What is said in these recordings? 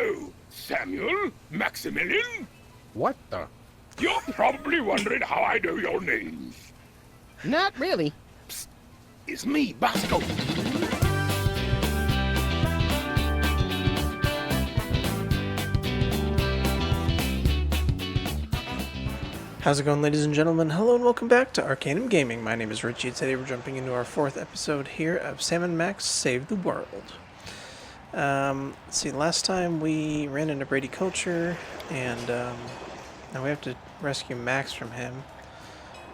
Hello, Samuel, Maximilian. What the? You're probably wondering how I know your names. Not really. It's me, Bosco. How's it going, ladies and gentlemen? Hello and welcome back to Arcanum Gaming. My name is Richie, and today we're jumping into our fourth episode here of Sam and Max Save the World. Let's see, last time we ran into Brady Culture, and now we have to rescue Max from him.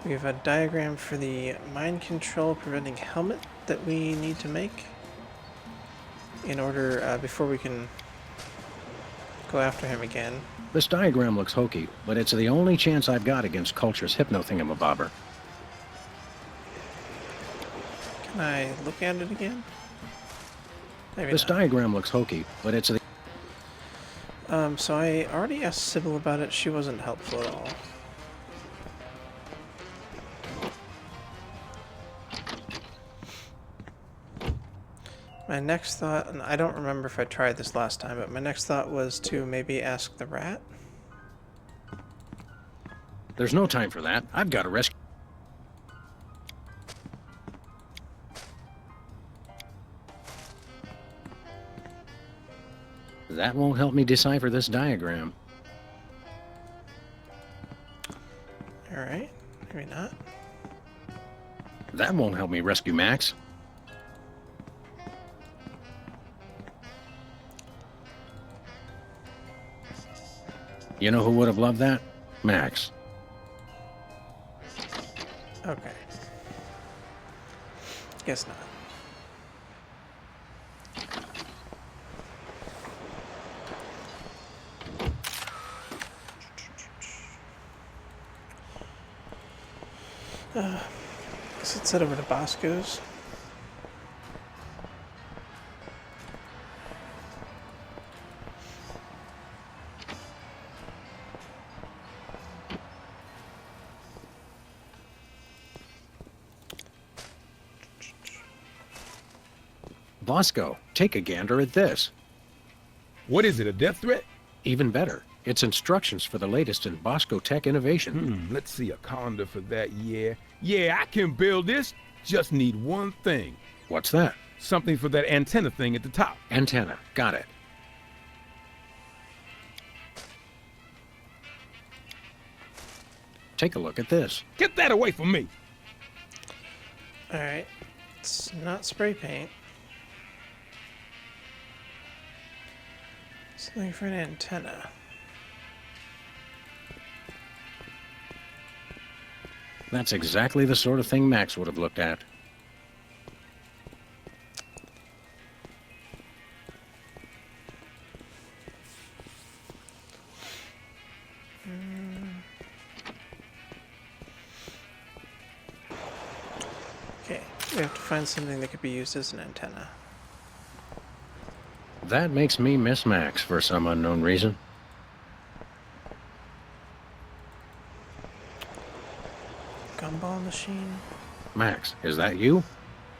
We have a diagram for the mind control preventing helmet that we need to make in order, before we can go after him again. This diagram looks hokey, but it's the only chance I've got against Culture's hypno-thingamabobber. Can I look at it again? Maybe This not. diagram looks hokey, but it's the... So I already asked Sybil about it. She wasn't helpful at all. My next thought, and I don't remember if I tried this last time, but my next thought was to maybe ask the rat. There's no time for that. I've got to rescue... That won't help me decipher this diagram. Alright, maybe not. That won't help me rescue Max. You know who would have loved that? Max. Okay. Guess not. Let's head over to Bosco's. Bosco, take a gander at this. What is it, a death threat? Even better, it's instructions for the latest in Bosco tech innovation. Let's see, a colander for that, yeah. Yeah, I can build this. Just need one thing. What's that? Something for that antenna thing at the top. Antenna. Got it. Take a look at this. Get that away from me. Alright. It's not spray paint. It's looking for an antenna. That's exactly the sort of thing Max would have looked at. Okay, we have to find something that could be used as an antenna. That makes me miss Max for some unknown reason. Gumball machine? Max, is that you?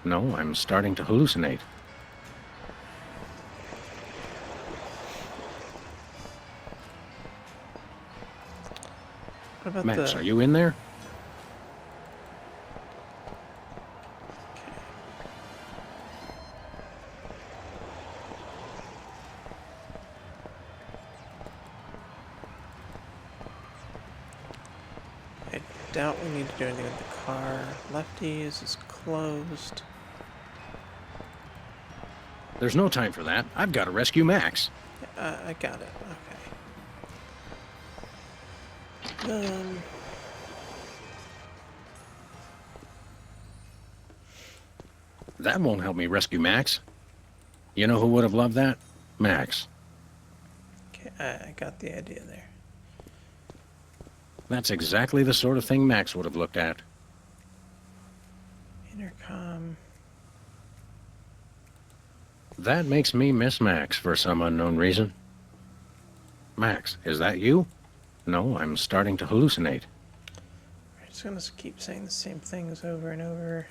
No, I'm starting to hallucinate. What about Max, the... are you in there? I doubt we need to do anything with the car. Lefties is closed. There's no time for that. I've got to rescue Max. I got it. Okay. That won't help me rescue Max. You know who would have loved that? Max. Okay, I got the idea there. That's exactly the sort of thing Max would have looked at. Intercom. That makes me miss Max for some unknown reason. Max, is that you? No, I'm starting to hallucinate. We're just gonna keep saying the same things over and over.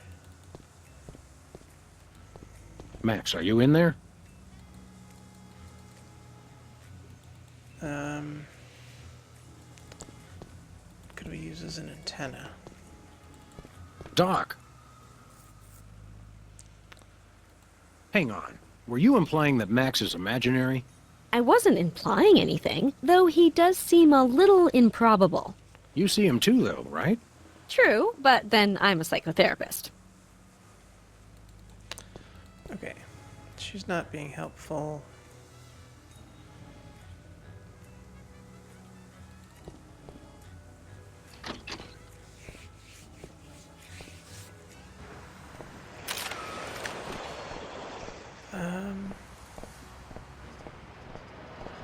Max, are you in there? Could we use as an antenna? Doc. Hang on. Were you implying that Max is imaginary? I wasn't implying anything, though he does seem a little improbable. You see him too, though, right? True, but then I'm a psychotherapist. Okay. She's not being helpful.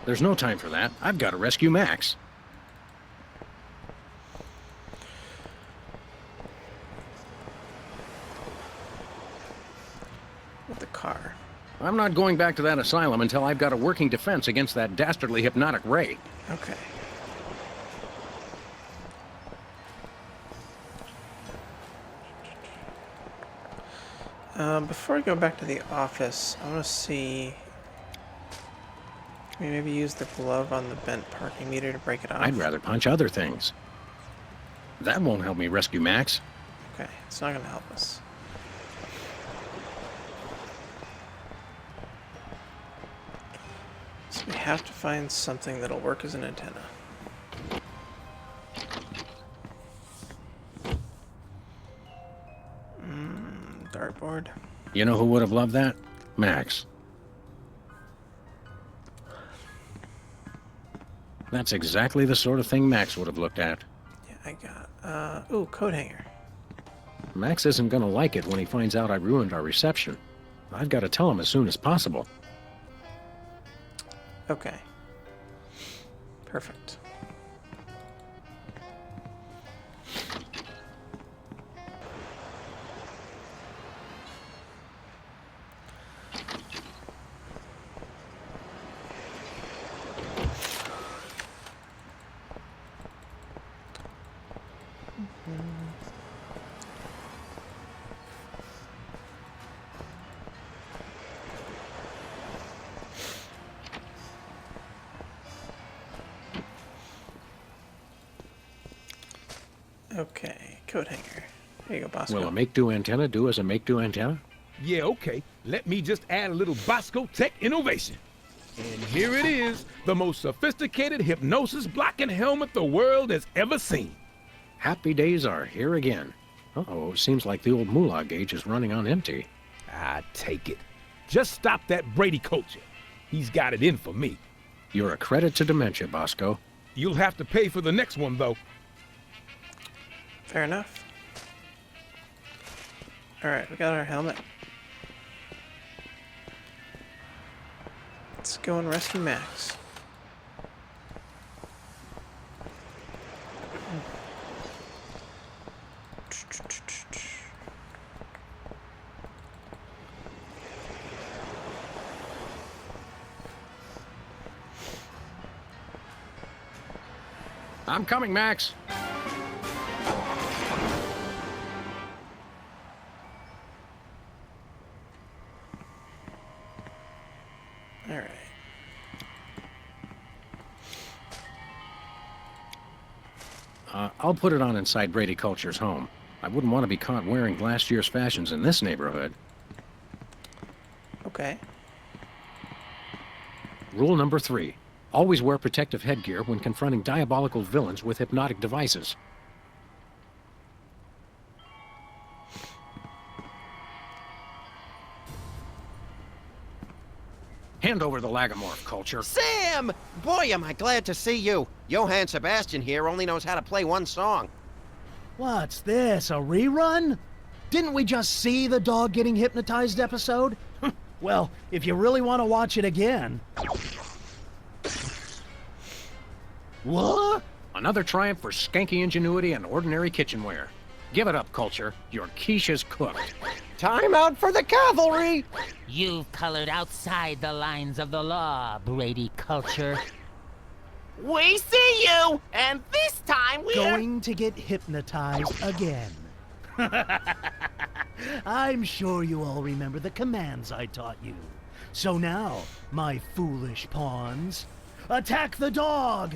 There's no time for that. I've got to rescue Max. With the car. I'm not going back to that asylum until I've got a working defense against that dastardly hypnotic ray. Okay. Before I go back to the office, I want to see... Can we maybe use the glove on the bent parking meter to break it off? I'd rather punch other things. That won't help me rescue Max. Okay, it's not going to help us. So we have to find something that'll work as an antenna. Dartboard. You know who would have loved that? Max. That's exactly the sort of thing Max would have looked at. Yeah, I got... ooh, coat hanger. Max isn't gonna like it when he finds out I ruined our reception. I've got to tell him as soon as possible. Okay. Perfect. Okay, coat hanger. There you go, Bosco. Will a make-do antenna do as a make-do antenna? Yeah, okay. Let me just add a little Bosco Tech innovation. And here it is, the most sophisticated hypnosis blocking helmet the world has ever seen. Happy days are here again. Uh-oh, seems like the old moolah gauge is running on empty. I take it. Just stop that Brady culture. He's got it in for me. You're a credit to dementia, Bosco. You'll have to pay for the next one, though. Fair enough. Alright, we got our helmet. Let's go and rescue Max. I'm coming, Max. Alright. I'll put it on inside Brady Culture's home. I wouldn't want to be caught wearing last year's fashions in this neighborhood. Okay. Rule number 3. Always wear protective headgear when confronting diabolical villains with hypnotic devices. Hand over the Lagomorph, Culture. Sam! Boy, am I glad to see you. Johann Sebastian here only knows how to play one song. What's this, a rerun? Didn't we just see the dog getting hypnotized episode? Well, if you really want to watch it again... What? Another triumph for skanky ingenuity and ordinary kitchenware. Give it up, Culture. Your quiche is cooked. Time out for the cavalry! You've colored outside the lines of the law, Brady Culture. We see you, and this time we're... Going to get hypnotized again. I'm sure you all remember the commands I taught you. So now, my foolish pawns, Attack the dog!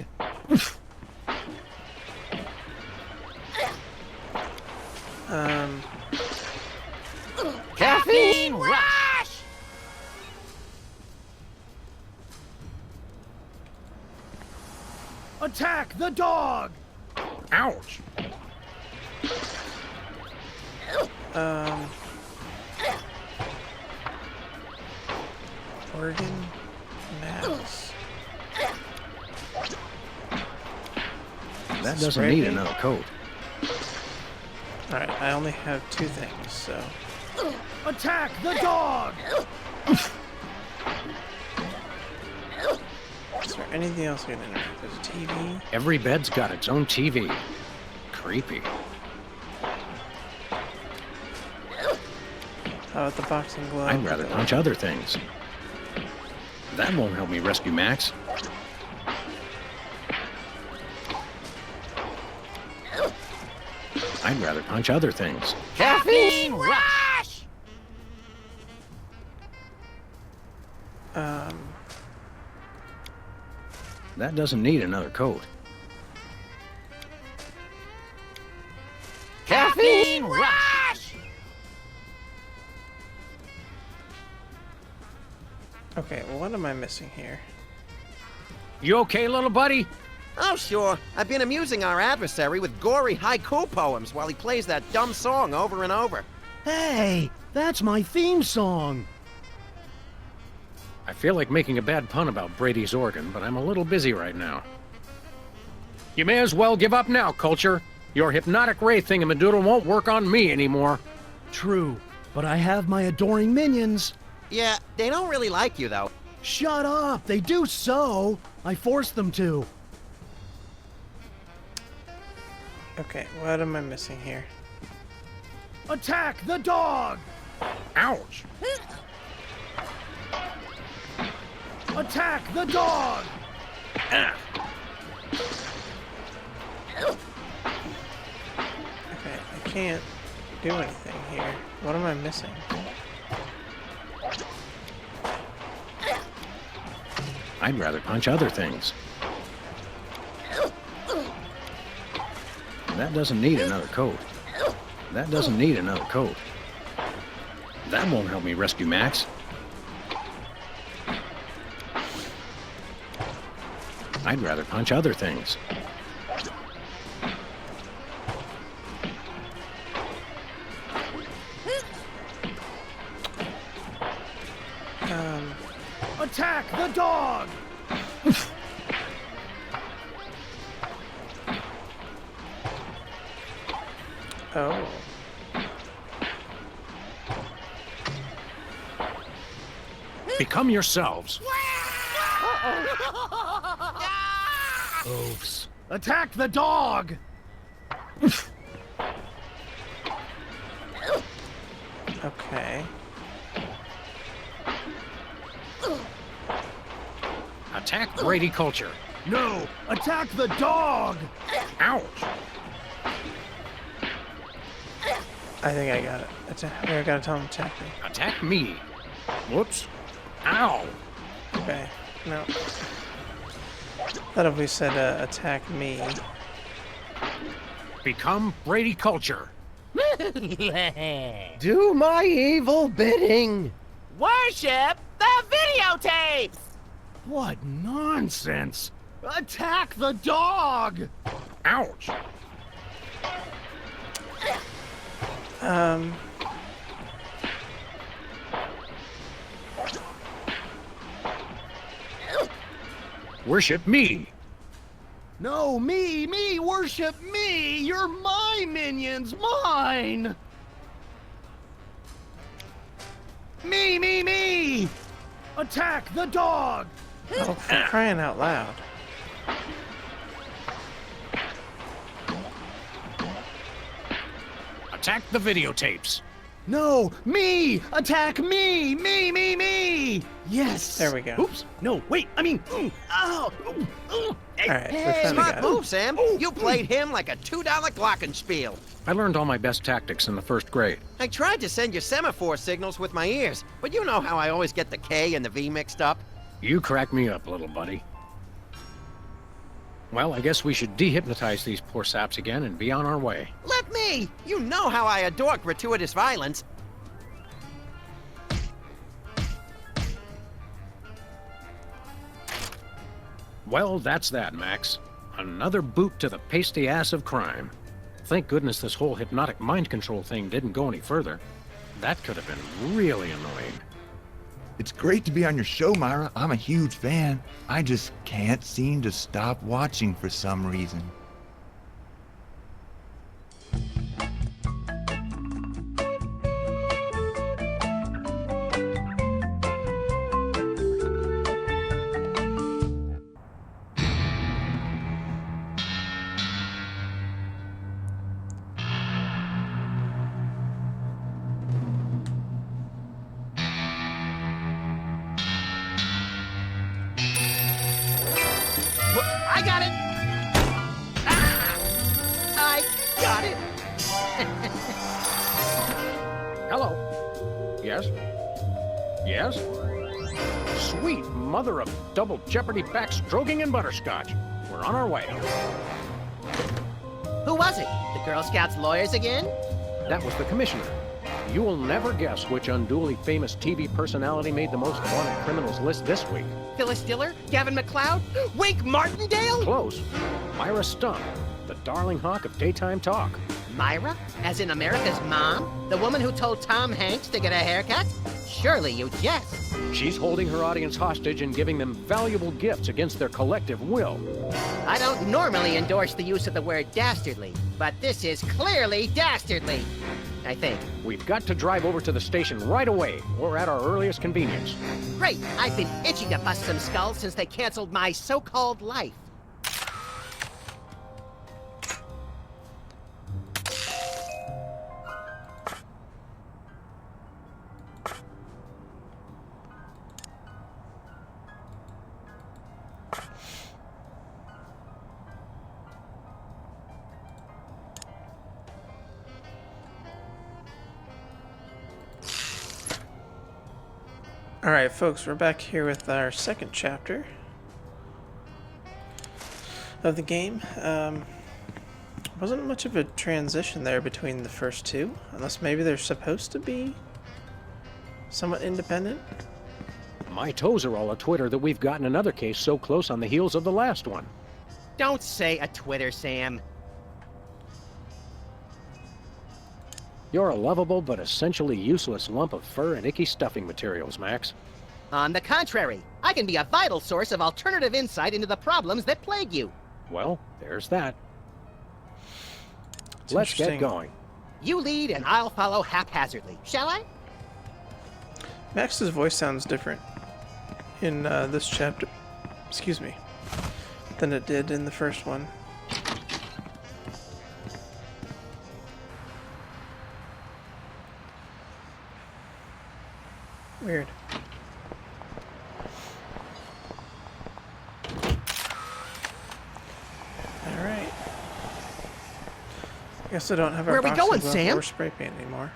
Caffeine Rush! Attack the dog! Ouch! Oregon Mouse. That doesn't Spray need paint? another coat. Alright, I only have 2 things, so... Attack the dog! Is there anything else I can enter? There's a TV. Every bed's got its own TV. Creepy. How about the boxing glove? I'd rather punch other things. That won't help me rescue Max. I'd rather punch other things. Caffeine Rush! That doesn't need another coat. Caffeine Rush! Okay, well, what am I missing here? You okay, little buddy? Oh, sure. I've been amusing our adversary with gory haiku poems while he plays that dumb song over and over. Hey, that's my theme song. I feel like making a bad pun about Brady's organ, but I'm a little busy right now. You may as well give up now, Culture. Your hypnotic ray thingamadoodle won't work on me anymore. True, but I have my adoring minions. Yeah, they don't really like you, though. Shut up, they do so. I forced them to. Okay, what am I missing here? Attack the dog! Ouch! Attack the dog! Okay, I can't do anything here. What am I missing? I'd rather punch other things. That doesn't need another coat. That doesn't need another coat. That won't help me rescue Max. I'd rather punch other things. Attack the dog! Oh. Become yourselves. Oops. Attack the dog! Okay. Attack Brady Culture. No! Attack the dog! Ouch! I think I got it. I gotta tell him to attack me. Attack me. Whoops. Ow! Okay. No. Thought if we said attack me. Become Brady Culture. Do my evil bidding. Worship the videotapes! What nonsense! Attack the dog! Ouch! Worship me. No, me, worship me! You're my minions, mine! Me! Attack the dog! Oh, for crying out loud. Attack the videotapes. No, me! Attack me! Me! Yes! There we go. Oops! No, wait, I mean, ow! Alright, we finally Smart got it. move, Sam. You played him like a $2 glockenspiel. I learned all my best tactics in the first grade. I tried to send you semaphore signals with my ears, but you know how I always get the K and the V mixed up. You crack me up, little buddy. Well, I guess we should dehypnotize these poor saps again and be on our way. Let me! You know how I adore gratuitous violence. Well, that's that, Max. Another boot to the pasty ass of crime. Thank goodness this whole hypnotic mind control thing didn't go any further. That could have been really annoying. It's great to be on your show, Myra. I'm a huge fan. I just can't seem to stop watching for some reason. I got it! Ah! I got it! Hello? Yes? Yes? Sweet mother of double jeopardy backstroking and butterscotch. We're on our way. Who was it? The Girl Scouts lawyers again? That was the commissioner. You will never guess which unduly famous TV personality made the most wanted criminals list this week. Phyllis Diller? Gavin McLeod? Wink Martindale? Close. Myra Stump, the darling hawk of daytime talk. Myra? As in America's mom? The woman who told Tom Hanks to get a haircut? Surely you jest. She's holding her audience hostage and giving them valuable gifts against their collective will. I don't normally endorse the use of the word dastardly, but this is clearly dastardly. I think. We've got to drive over to the station right away, or at our earliest convenience. Great! I've been itching to bust some skulls since they canceled my so-called life. Alright, folks, we're back here with our second chapter of the game. Wasn't much of a transition there between the first two, unless maybe they're supposed to be somewhat independent. My toes are all a-twitter that we've gotten another case so close on the heels of the last one. Don't say a Twitter, Sam. You're a lovable but essentially useless lump of fur and icky stuffing materials, Max. On the contrary, I can be a vital source of alternative insight into the problems that plague you. Well, there's that. It's Let's get interesting. going. You lead and I'll follow haphazardly, shall I? Max's voice sounds different in this chapter, excuse me, than it did in the first one. Weird. Alright. Guess I don't have our Where are we boxes going, left Sam? or spray paint anymore.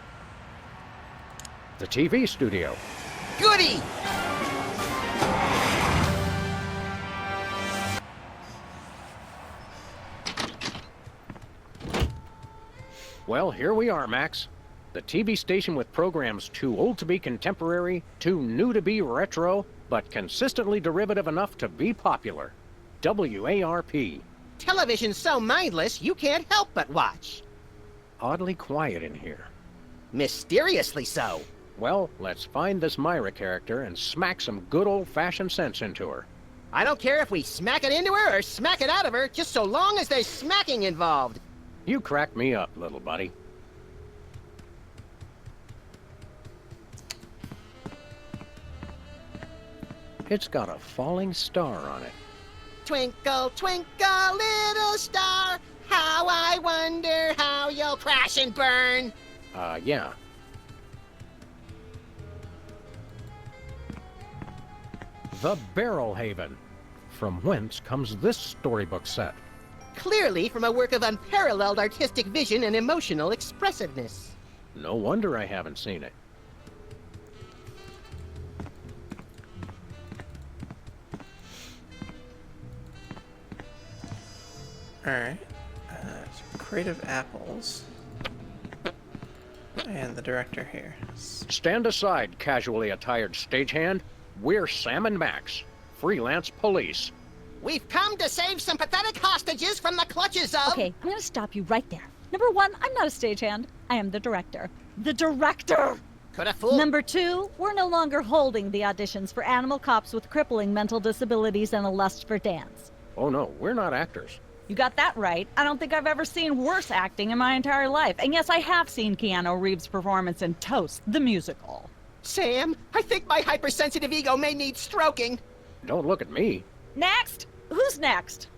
The TV studio. Goody! Well, here we are, Max. The TV station with programs too old to be contemporary, too new to be retro, but consistently derivative enough to be popular. WARP. Television's so mindless, you can't help but watch. Oddly quiet in here. Mysteriously so. Well, let's find this Myra character and smack some good old-fashioned sense into her. I don't care if we smack it into her or smack it out of her, just so long as there's smacking involved. You crack me up, little buddy. It's got a falling star on it. Twinkle, twinkle, little star, how I wonder how you'll crash and burn. Yeah. The Barrel Haven. From whence comes this storybook set? Clearly from a work of unparalleled artistic vision and emotional expressiveness. No wonder I haven't seen it. Alright. Creative Apples. And the director here. Stand aside, casually attired stagehand. We're Sam and Max, freelance police. We've come to save some pathetic hostages from the clutches of... Okay, I'm gonna stop you right there. Number one, I'm not a stagehand. I am the director. The director! Could have fooled... Number two, we're no longer holding the auditions for animal cops with crippling mental disabilities and a lust for dance. Oh no, we're not actors. You got that right. I don't think I've ever seen worse acting in my entire life. And yes, I have seen Keanu Reeves' performance in Toast, the musical. Sam, I think my hypersensitive ego may need stroking. Don't look at me. Next! Who's next?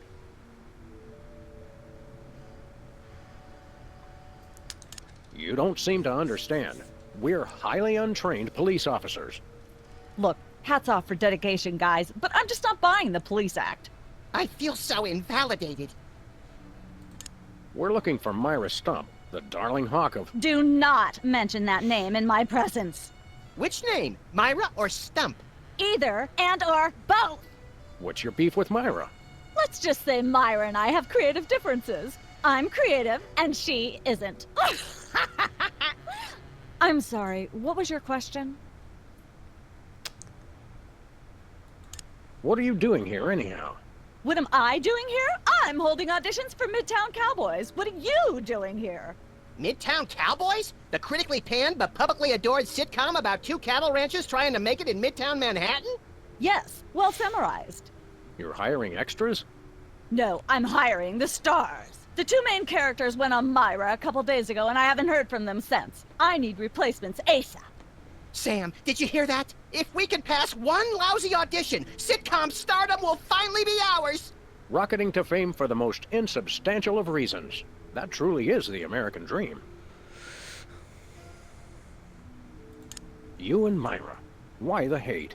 You don't seem to understand. We're highly untrained police officers. Look, hats off for dedication, guys, but I'm just not buying the police act. I feel so invalidated. We're looking for Myra Stump, the darling hawk of... Do not mention that name in my presence. Which name? Myra or Stump? Either and or both. What's your beef with Myra? Let's just say Myra and I have creative differences. I'm creative and she isn't. I'm sorry, what was your question? What are you doing here anyhow? What am I doing here? I'm holding auditions for Midtown Cowboys. What are you doing here? Midtown Cowboys? The critically panned but publicly adored sitcom about two cattle ranchers trying to make it in Midtown Manhattan? Yes, well summarized. You're hiring extras? No, I'm hiring the stars. The two main characters went on Myra a couple days ago and I haven't heard from them since. I need replacements ASAP. Sam, did you hear that? If we can pass one lousy audition, sitcom stardom will finally be ours! Rocketing to fame for the most insubstantial of reasons. That truly is the American dream. You and Myra. Why the hate?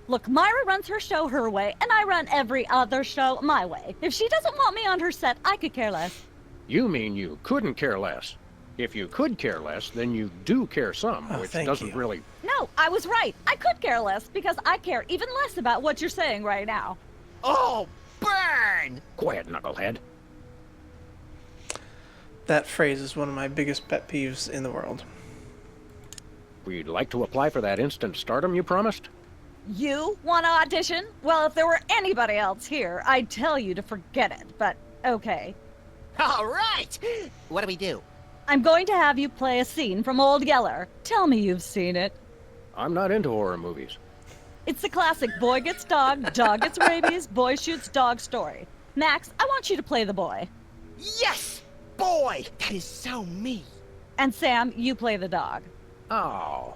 Look, Myra runs her show her way, and I run every other show my way. If she doesn't want me on her set, I could care less. You mean you couldn't care less? If you could care less, then you do care some, which doesn't really... No, I was right. I could care less because I care even less about what you're saying right now. Oh, burn! Quiet, knucklehead. That phrase is one of my biggest pet peeves in the world. We'd like to apply for that instant stardom you promised? You want to audition? Well, if there were anybody else here, I'd tell you to forget it, but okay. All right! What do we do? I'm going to have you play a scene from Old Yeller. Tell me you've seen it. I'm not into horror movies. It's the classic boy gets dog, dog gets rabies, boy shoots dog story. Max, I want you to play the boy. Yes! Boy, that is so me. And Sam, you play the dog. Oh.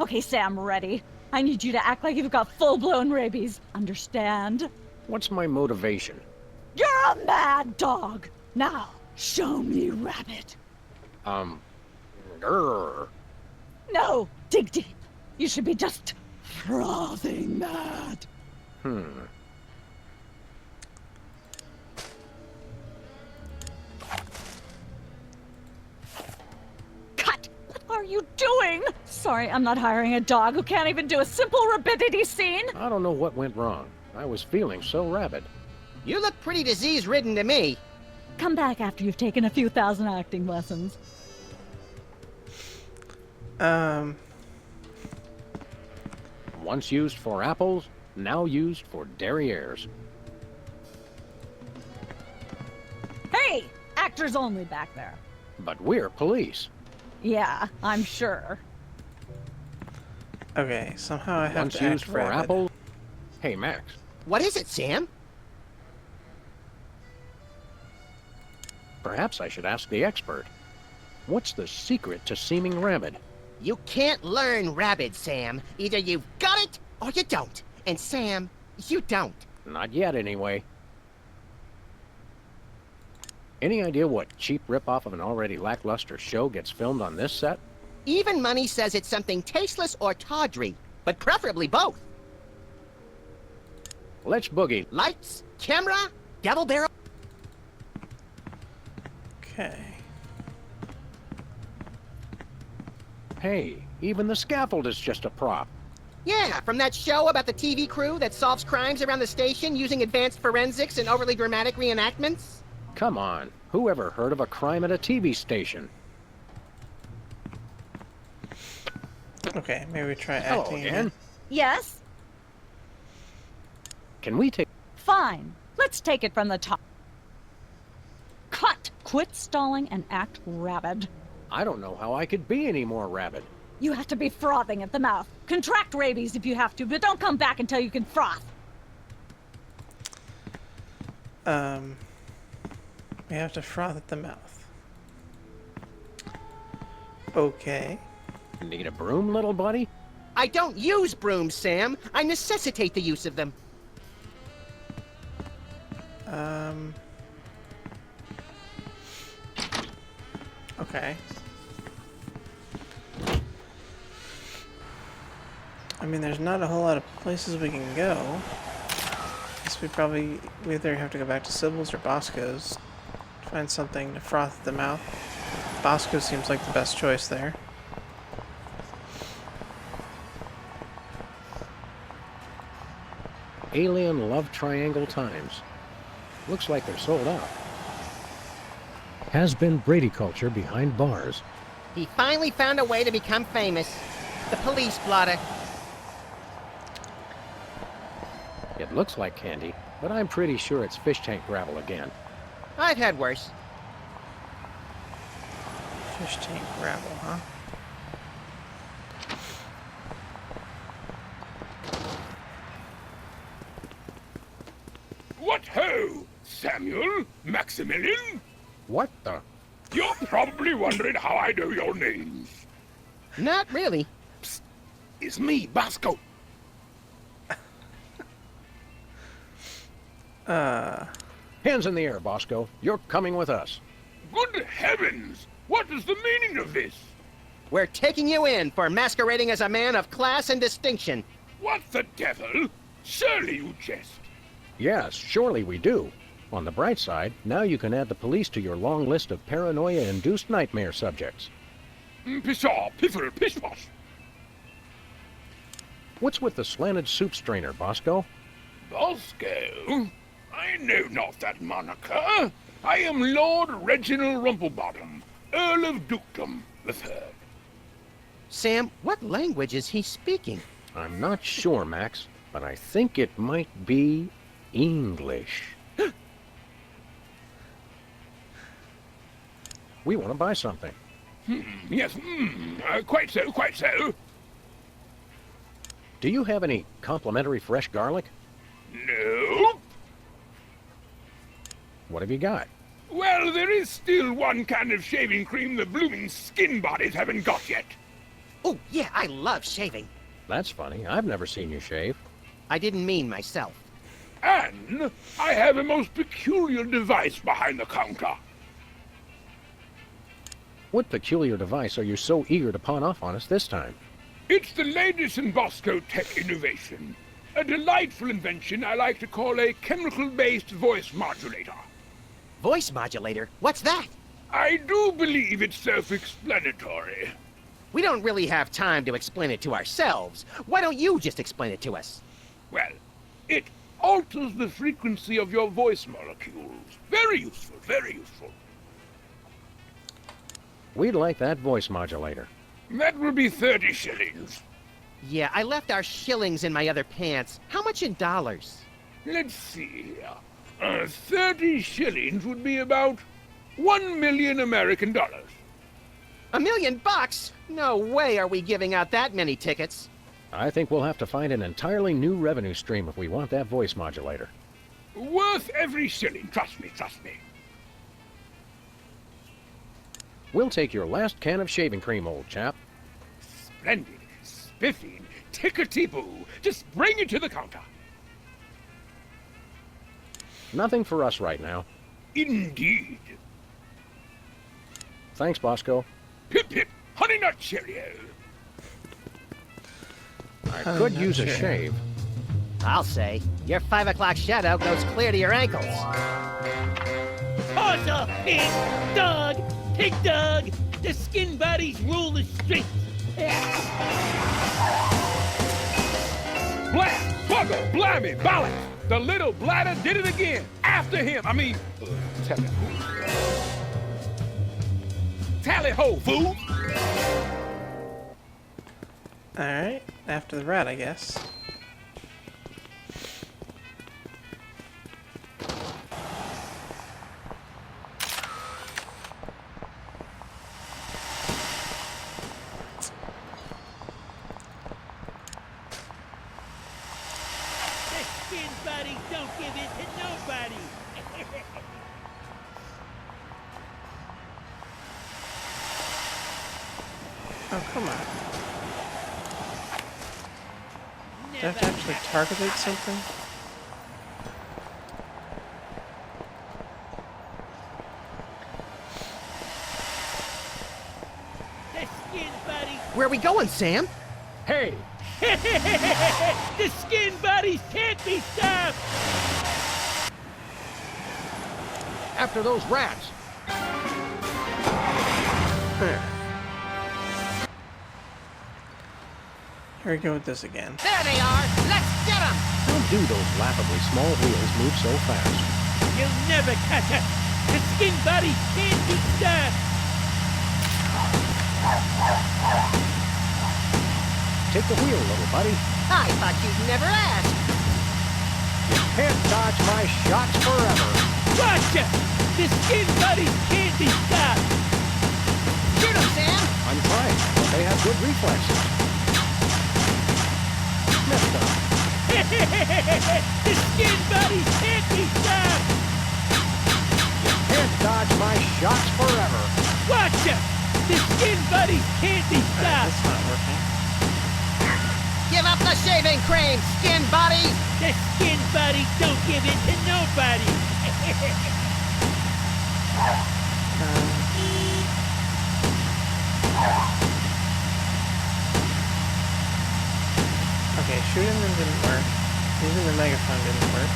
Okay, Sam, ready? I need you to act like you've got full-blown rabies. Understand? What's my motivation? You're a mad dog. Now, show me Rabbit. Grrr. No, dig deep. You should be just frothing mad. Cut! What are you doing? Sorry, I'm not hiring a dog who can't even do a simple rapidity scene. I don't know what went wrong. I was feeling so rabid. You look pretty disease-ridden to me. Come back after you've taken a few thousand acting lessons. Once used for apples, now used for derrieres. Hey! Actors only back there. But we're police. Yeah, I'm sure. Okay, somehow I have Once to used act for rabid. apples. Hey, Max. What is it, Sam? Perhaps I should ask the expert. What's the secret to seeming rabid? You can't learn rabid, Sam. Either you've got it or you don't. And Sam, you don't. Not yet, anyway. Any idea what cheap ripoff of an already lackluster show gets filmed on this set? Even money says it's something tasteless or tawdry, but preferably both. Let's boogie. Lights, camera, double barrel. Okay. Hey, even the scaffold is just a prop. Yeah, from that show about the TV crew that solves crimes around the station using advanced forensics and overly dramatic reenactments. Come on, who ever heard of a crime at a TV station? Okay, maybe we try Hello acting again. Yes? Can we take... Fine. Let's take it from the top. Cut! Quit stalling and act rabid. I don't know how I could be any more rabid. You have to be frothing at the mouth. Contract rabies if you have to, but don't come back until you can froth. We have to froth at the mouth. Okay. Need a broom, little buddy? I don't use brooms, Sam. I necessitate the use of them. Okay. I mean, there's not a whole lot of places we can go. Guess we either have to go back to Sybil's or Bosco's. Find something to froth at the mouth. Bosco seems like the best choice there. Alien Love Triangle Times. Looks like they're sold out. Has been Brady culture behind bars. He finally found a way to become famous. The police blotter. It looks like candy, but I'm pretty sure it's fish tank gravel again. I've had worse. Fish tank gravel, huh? What ho, Samuel? Maximilian? What the? You're probably wondering how I know your names. Not really. It's me, Bosco. Hands in the air, Bosco. You're coming with us. Good heavens! What is the meaning of this? We're taking you in for masquerading as a man of class and distinction. What the devil? Surely you jest. Yes, surely we do. On the bright side, now you can add the police to your long list of paranoia-induced nightmare subjects. Pshaw, piffle, pish-posh. What's with the slanted soup strainer, Bosco? Bosco? I know not that moniker. I am Lord Reginald Rumplebottom, Earl of Dukedom III. Sam, what language is he speaking? I'm not sure, Max, but I think it might be English. We want to buy something. Yes, quite so, quite so. Do you have any complimentary fresh garlic? Nope. What have you got? Well, there is still one kind of shaving cream the blooming skin bodies haven't got yet. Oh, yeah, I love shaving. That's funny. I've never seen you shave. I didn't mean myself. And I have a most peculiar device behind the counter. What peculiar device are you so eager to pawn off on us this time? It's the latest in Bosco tech innovation. A delightful invention I like to call a chemical-based voice modulator. Voice modulator? What's that? I do believe it's self-explanatory. We don't really have time to explain it to ourselves. Why don't you just explain it to us? Well, it alters the frequency of your voice molecules. Very useful, very useful. We'd like that voice modulator. That will be 30 shillings. Yeah, I left our shillings in my other pants. How much in dollars? Let's see here. 30 shillings would be about 1 million American dollars. $1 million? No way are we giving out that many tickets. I think we'll have to find an entirely new revenue stream if we want that voice modulator. Worth every shilling, trust me, trust me. We'll take your last can of shaving cream, old chap. Splendid, spiffing, tickety-boo. Just bring it to the counter. Nothing for us right now. Indeed. Thanks, Bosco. Pip pip, honey nut Cheerio. I could use a shave. I'll say. Your 5 o'clock shadow goes clear to your ankles. Also, pig dog, the skin bodies rule the streets. Blam, bugger, blammy, ballot. The little bladder did it again. After him. I mean, tally ho, fool. Alright, after the rat, I guess. The skin buddies don't give in to nobody. Oh, come on. Do I have to actually target something? The skin buddies. Where are we going, Sam? Hey, The skin buddies can't be stopped. after those rats. There. Here we go with this again. There they are. Let's get them. How do those laughably small wheels move so fast? You'll never catch us. The skin buddies can't be stopped. Take the wheel, little buddy. I thought you'd never ask. You can't dodge my shots forever. Gotcha! The skin buddies can't be stopped. Shoot 'em, Sam. I'm trying, but they have good reflexes. Messed up. The skin buddies can't be stopped. You can't dodge my shots forever. Gotcha! The skin buddies can't be stopped. That's not working. Give up the shaving cream, skin buddies. The skin buddies don't give in to nobody. Okay, shooting them didn't work. Using the megaphone didn't work.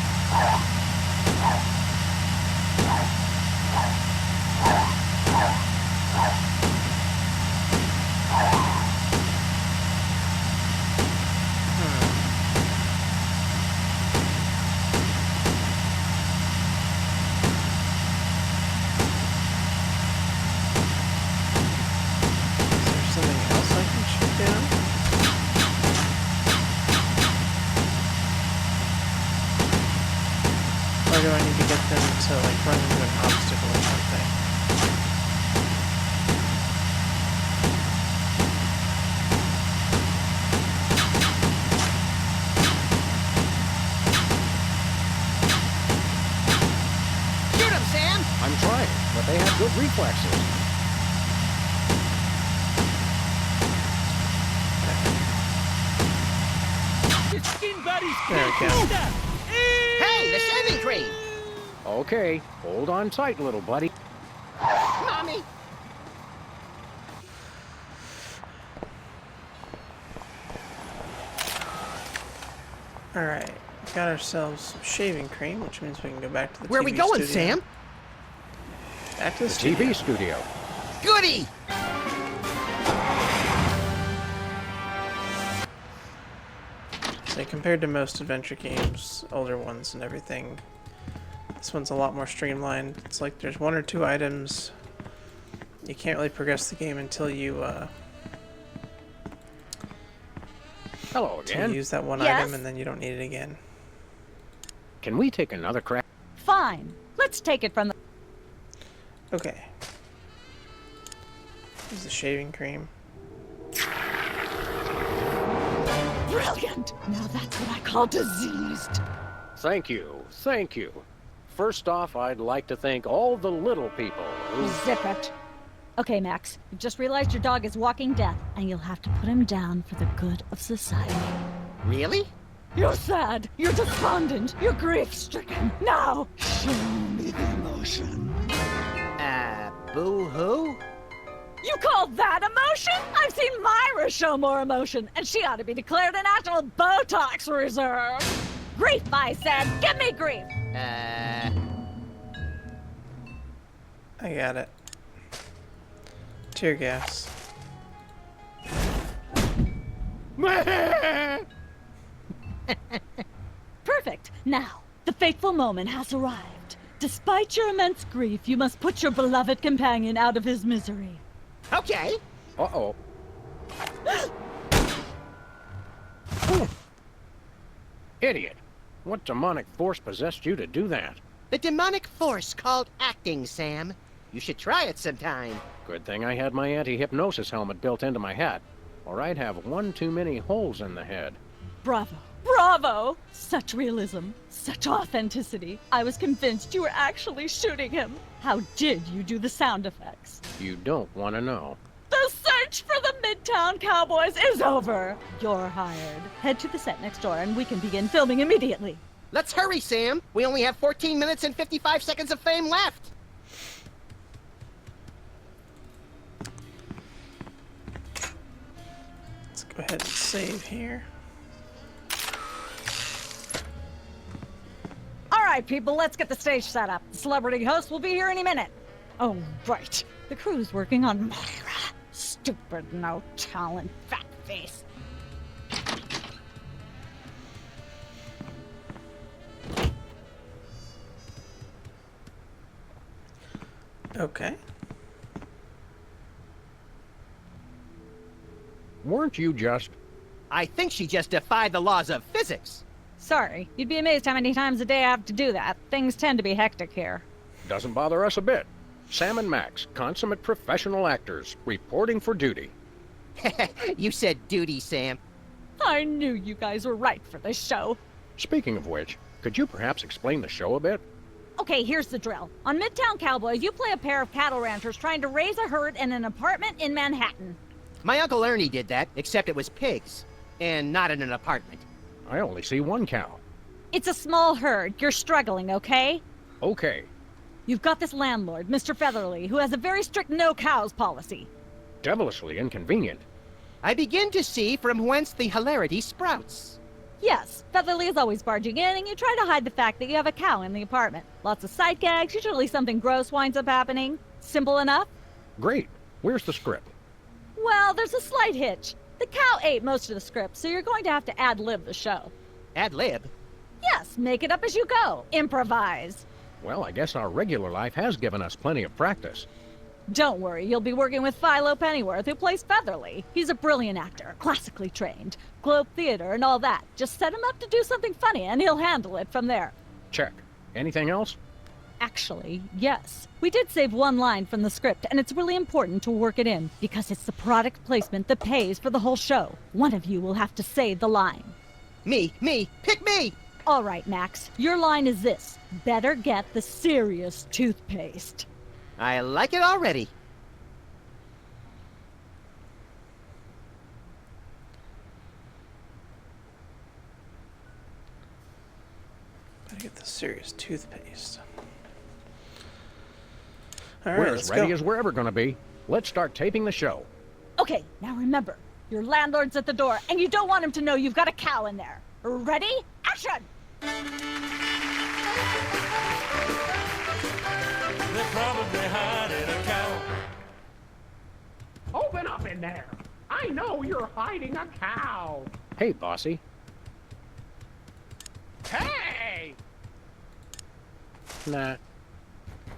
Is there something else I can shoot down? Or do I need to get them to like run into an obstacle or something? Shoot 'em, Sam. I'm trying, but they have good reflexes. The skin buddies There we can't go. be stopped. Hey, the shaving cream. Okay, hold on tight, little buddy. Mommy. Alright, got ourselves some shaving cream, which means we can go back to the Where are we TV going, studio. Sam? Back to the The studio. TV studio. Goody! So compared to most adventure games, older ones and everything, this one's a lot more streamlined. It's like there's one or two items. You can't really progress the game until you Hello again. use that one Yes? item, and then you don't need it again. Can we take another crack? Fine. Let's take it from the. Okay. Here's the shaving cream. Brilliant! Now that's what I call diseased. Thank you, thank you. First off, I'd like to thank all the little people who... Zip it. Okay, Max. You've just realized your dog is walking death, and you'll have to put him down for the good of society. Really? You're sad. You're despondent. You're grief-stricken. Now, show me the emotion. Boo-hoo? You call that emotion? I've seen Myra show more emotion, and she ought to be declared a national Botox reserve. Grief, I said. Give me grief. I got it. Tear gas. Perfect. Now, The fateful moment has arrived. Despite your immense grief, you must put your beloved companion out of his misery. Okay. Uh-oh. Idiot. What demonic force possessed you to do that? The demonic force called acting, Sam. You should try it sometime. Good thing I had my anti-hypnosis helmet built into my hat, or I'd have one too many holes in the head. Bravo. Bravo! Such realism, such authenticity. I was convinced you were actually shooting him. How did you do the sound effects? You don't want to know. The search for the Midtown Cowboys is over. You're hired. Head to the set next door and we can begin filming immediately. Let's hurry, Sam. We only have 14 minutes and 55 seconds of fame left. Let's go ahead and save here. All right, people, let's get the stage set up. The celebrity host will be here any minute. Oh, right. The crew's working on Myra. Stupid, no talent, fat face. Okay. Weren't you just... I think she just defied the laws of physics. Sorry, you'd be amazed how many times a day I have to do that. Things tend to be hectic here. Doesn't bother us a bit. Sam and Max, consummate professional actors, reporting for duty. You said duty, Sam. I knew you guys were right for this show. Speaking of which, could you perhaps explain the show a bit? Okay, here's the drill. On Midtown Cowboys, you play a pair of cattle ranchers trying to raise a herd in an apartment in Manhattan. My Uncle Ernie did that, except it was pigs. And not in an apartment. I only see one cow. It's a small herd. You're struggling, okay? Okay. You've got this landlord, Mr. Featherly, who has a very strict no cows policy. Devilishly inconvenient. I begin to see from whence the hilarity sprouts. Yes, Featherly is always barging in, and you try to hide the fact that you have a cow in the apartment. Lots of sight gags, usually something gross winds up happening. Simple enough? Great. Where's the script? Well, there's a slight hitch. The cow ate most of the script, so you're going to have to ad-lib the show. Ad-lib? Yes, make it up as you go. Improvise. Well, I guess our regular life has given us plenty of practice. Don't worry, you'll be working with Philo Pennyworth, who plays Featherly. He's a brilliant actor, classically trained, Globe Theater and all that. Just set him up to do something funny, and he'll handle it from there. Check. Anything else? Actually, yes. We did save one line from the script, and it's really important to work it in, because it's the product placement that pays for the whole show. One of you will have to say the line. Me, pick me! All right, Max, your line is this. Better get the serious toothpaste. I like it already. Better get the serious toothpaste. All right, We're let's as ready go. as we're ever going to be. Let's start taping the show. Okay, now remember, your landlord's at the door, and you don't want him to know you've got a cow in there. Ready? Action! They're probably hiding a cow. Open up in there. I know you're hiding a cow. Hey, bossy. Hey! Nah.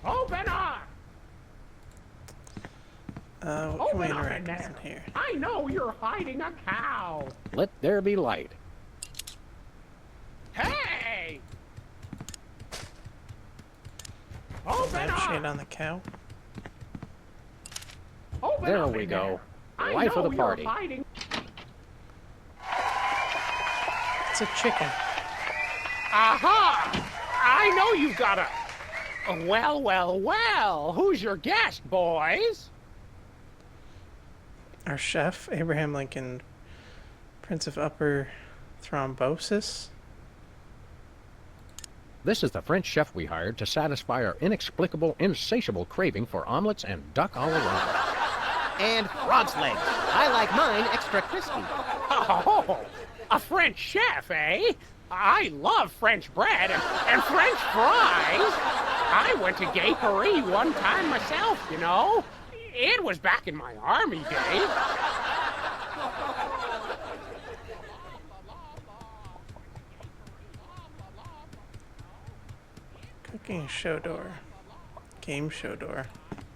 Open up! What can we Open up in interact with there. in here? I know you're hiding a cow. Let there be light. Hey! Open Lampshade up! on the cow. Open There up we in go. there. I Life know of the party. You're hiding. It's a chicken. Aha! I know you've got a... Well, who's your guest, boys? Our chef, Abraham Lincoln, Prince of Upper Thrombosis. This is the French chef we hired to satisfy our inexplicable, insatiable craving for omelets and duck au l'orange. And frog's legs. I like mine extra crispy. Oh, a French chef, eh? I love French bread and French fries. I went to Gay Paris one time myself, you know. It was back in my army days. Cooking show door. Game show door.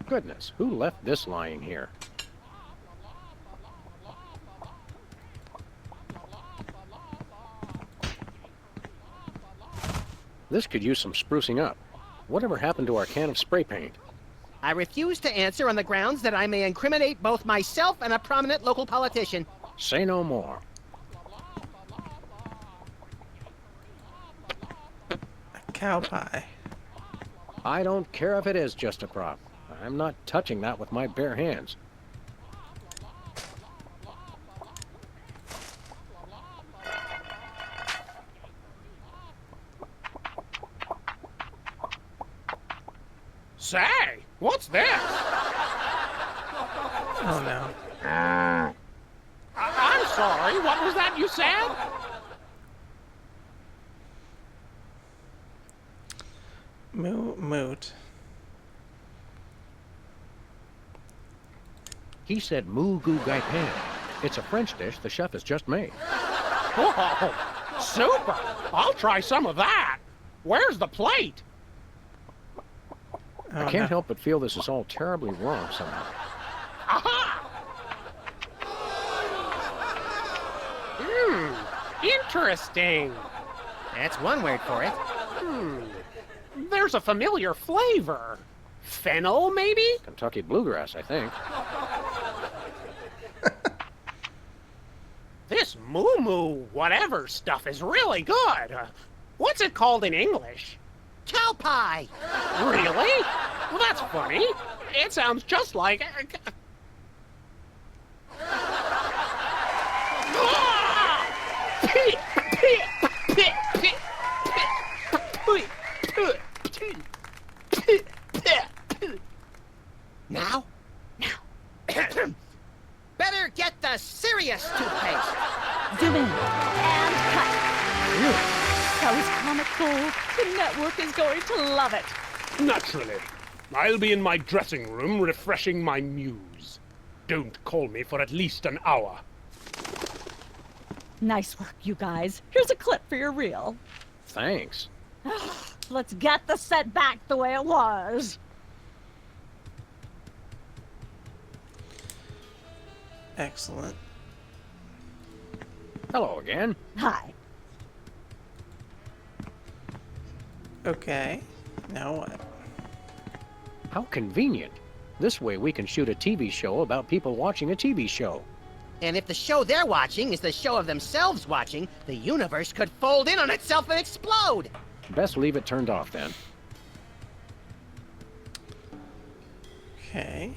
Goodness, who left this lying here? This could use some sprucing up. Whatever happened to our can of spray paint? I refuse to answer on the grounds that I may incriminate both myself and a prominent local politician. Say no more. A cow pie. I don't care if it is just a prop. I'm not touching that with my bare hands. Say, what's this? Oh no. I'm sorry, what was that you said? Moot. He said moo goo gai pan. It's a French dish the chef has just made. Oh, super! I'll try some of that. Where's the plate? Oh, I can't no. help but feel this is all terribly wrong somehow. Aha! Interesting. That's one word for it. There's a familiar flavor. Fennel, maybe? Kentucky bluegrass, I think. This moo whatever stuff is really good. What's it called in English? Cow pie! Really? Well, that's funny. It sounds just like... Now? Better get the serious toothpaste. Zoom in and cut. That was comic gold. The network is going to love it. Naturally. I'll be in my dressing room refreshing my muse. Don't call me for at least an hour. Nice work, you guys. Here's a clip for your reel. Thanks. Let's get the set back the way it was. Excellent. Hello again. Hi. Okay. Now what? How convenient. This way we can shoot a TV show about people watching a TV show. And if the show they're watching is the show of themselves watching, the universe could fold in on itself and explode. Best leave it turned off then. Okay.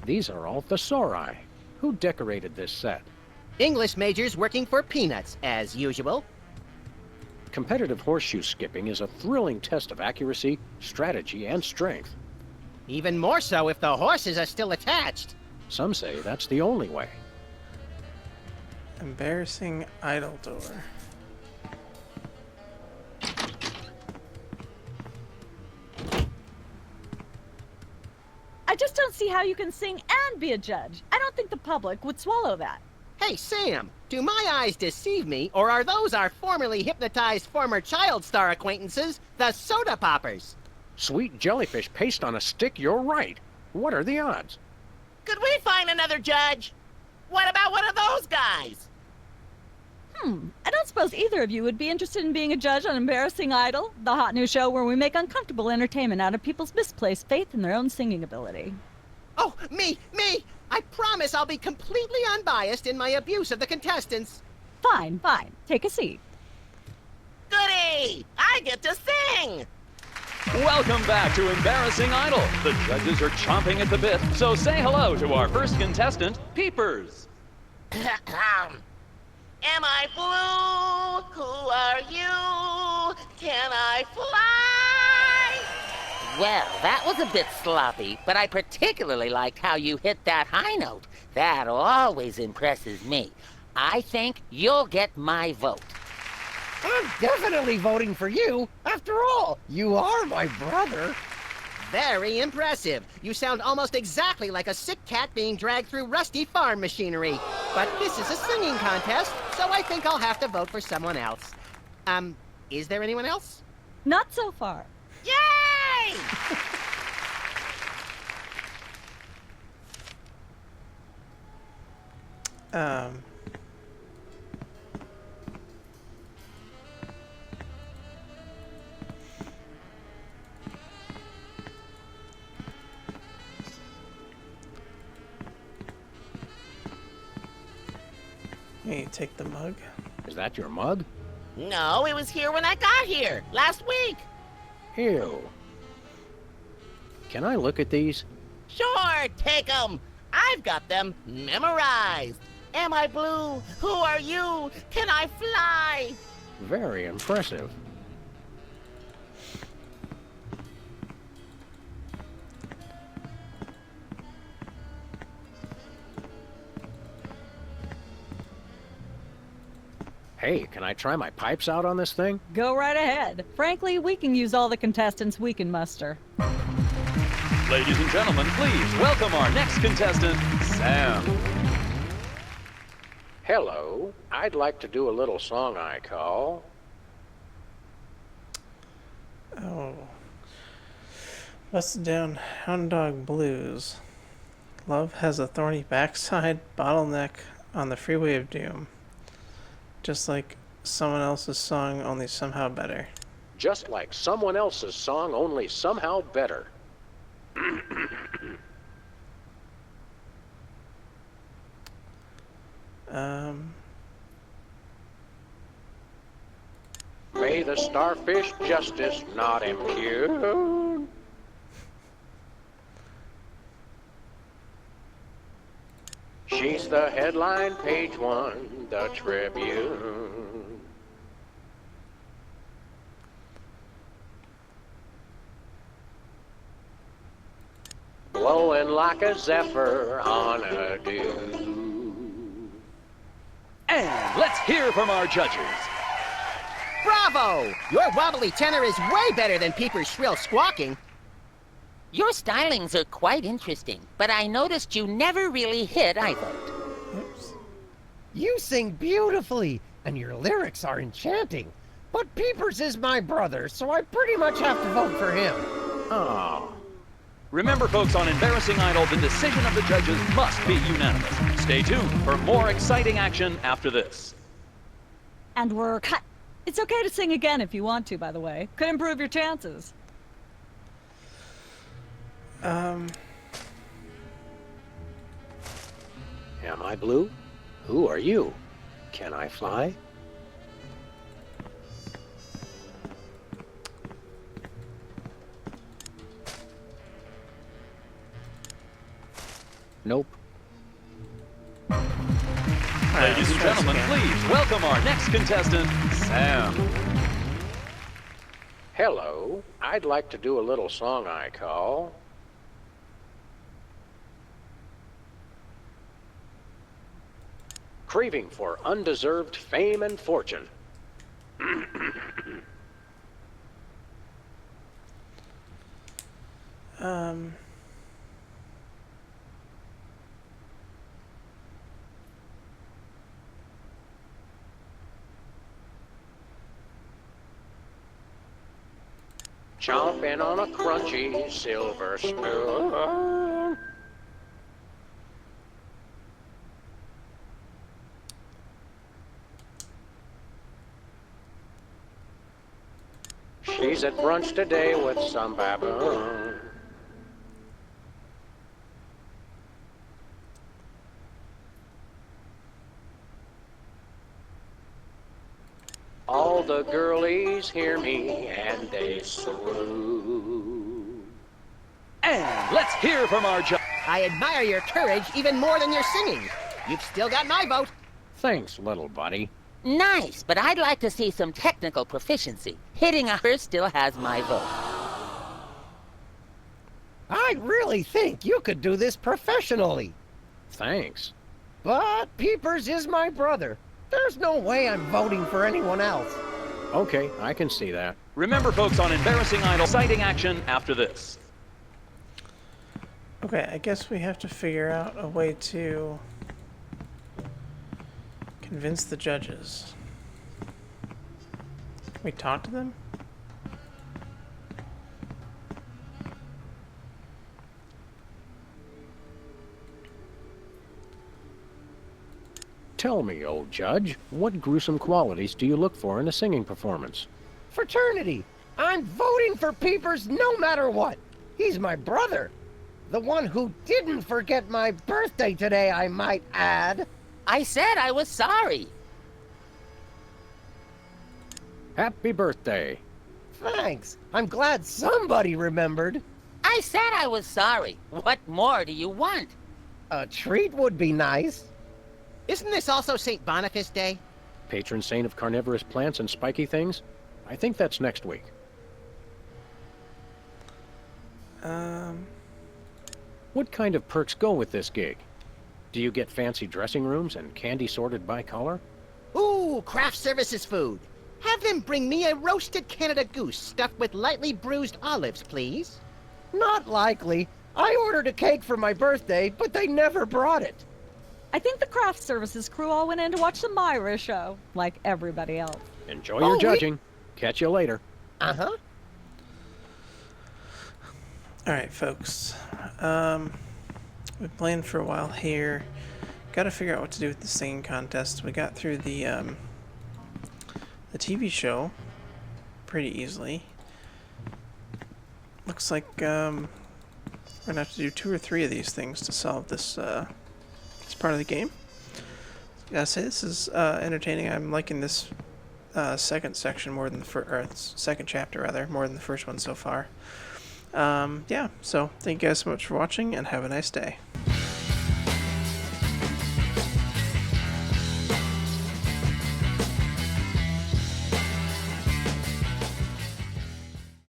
These are all thesauri. Who decorated this set? English majors working for peanuts, as usual. Competitive horseshoe skipping is a thrilling test of accuracy, strategy, and strength. Even more so if the horses are still attached. Some say that's the only way. Embarrassing idol door. I just don't see how you can sing and be a judge. I don't think the public would swallow that. Hey, Sam, do my eyes deceive me, or are those our formerly hypnotized former child star acquaintances, the Soda Poppers? Sweet jellyfish paste on a stick, you're right. What are the odds? Could we find another judge? What about one of those guys? I don't suppose either of you would be interested in being a judge on Embarrassing Idol, the hot new show where we make uncomfortable entertainment out of people's misplaced faith in their own singing ability. Oh, me! I promise I'll be completely unbiased in my abuse of the contestants. Fine. Take a seat. Goody! I get to sing! Welcome back to Embarrassing Idol. The judges are chomping at the bit, so say hello to our first contestant, Peepers. Am I blue? Who are you? Can I fly? Well, that was a bit sloppy, but I particularly liked how you hit that high note. That always impresses me. I think you'll get my vote. I'm definitely voting for you. After all, you are my brother. Very impressive. You sound almost exactly like a sick cat being dragged through rusty farm machinery. But this is a singing contest, so I think I'll have to vote for someone else. Is there anyone else? Not so far. Yay! Hey, take the mug. Is that your mug? No, it was here when I got here, last week. Ew. Can I look at these? Sure, take 'em. I've got them memorized. Am I blue? Who are you? Can I fly? Very impressive. Hey, can I try my pipes out on this thing? Go right ahead. Frankly, we can use all the contestants we can muster. Ladies and gentlemen, please welcome our next contestant, Sam. Hello. I'd like to do a little song I call... Oh. Busted Down Hound Dog Blues. Love has a thorny backside, bottleneck on the freeway of doom. Just like someone else's song, only somehow better. Just like someone else's song, only somehow better. May the starfish justice not impugn. She's the headline, page 1, the Tribune. Blowing like a zephyr on a dune. And let's hear from our judges. Bravo! Your wobbly tenor is way better than Peeper's shrill squawking. Your stylings are quite interesting, but I noticed you never really hit, I vote. Oops. You sing beautifully, and your lyrics are enchanting. But Peepers is my brother, so I pretty much have to vote for him. Oh. Remember, folks, on Embarrassing Idol, the decision of the judges must be unanimous. Stay tuned for more exciting action after this. And we're cut. It's okay to sing again if you want to, by the way. Could improve your chances. Am I blue? Who are you? Can I fly? Nope. Ladies and gentlemen, please welcome our next contestant, Sam. Hello. I'd like to do a little song I call... Craving for Undeserved Fame and Fortune. Chomping on a crunchy silver spoon. She's at brunch today with some baboon. All the girlies hear me and they swoon. And let's hear from our judge. I admire your courage even more than your singing. You've still got my vote. Thanks, little buddy. Nice, but I'd like to see some technical proficiency. Hitting a her still has my vote. I really think you could do this professionally. Thanks. But Peepers is my brother. There's no way I'm voting for anyone else. Okay, I can see that. Remember, folks, on Embarrassing Idol, exciting action after this. Okay, I guess we have to figure out a way to convince the judges. Can we talk to them? Tell me, old judge, what gruesome qualities do you look for in a singing performance? Fraternity. I'm voting for Peepers no matter what. He's my brother. The one who didn't forget my birthday today, I might add. I said I was sorry. Happy birthday. Thanks. I'm glad somebody remembered. I said I was sorry. What more do you want? A treat would be nice. Isn't this also St. Boniface Day? Patron saint of carnivorous plants and spiky things? I think that's next week. What kind of perks go with this gig? Do you get fancy dressing rooms and candy sorted by color? Ooh, craft services food. Have them bring me a roasted Canada goose stuffed with lightly bruised olives, please. Not likely. I ordered a cake for my birthday, but they never brought it. I think the craft services crew all went in to watch the Myra show, like everybody else. Enjoy your judging. Catch you later. Uh-huh. Alright, folks. We've been playing for a while here. Gotta figure out what to do with the singing contest. We got through the TV show pretty easily. Looks like we're gonna have to do 2 or 3 of these things to solve this part of the game. Gotta say, this is entertaining. I'm liking this second section more than the second chapter rather, more than the first one so far. Yeah, so thank you guys so much for watching, and have a nice day.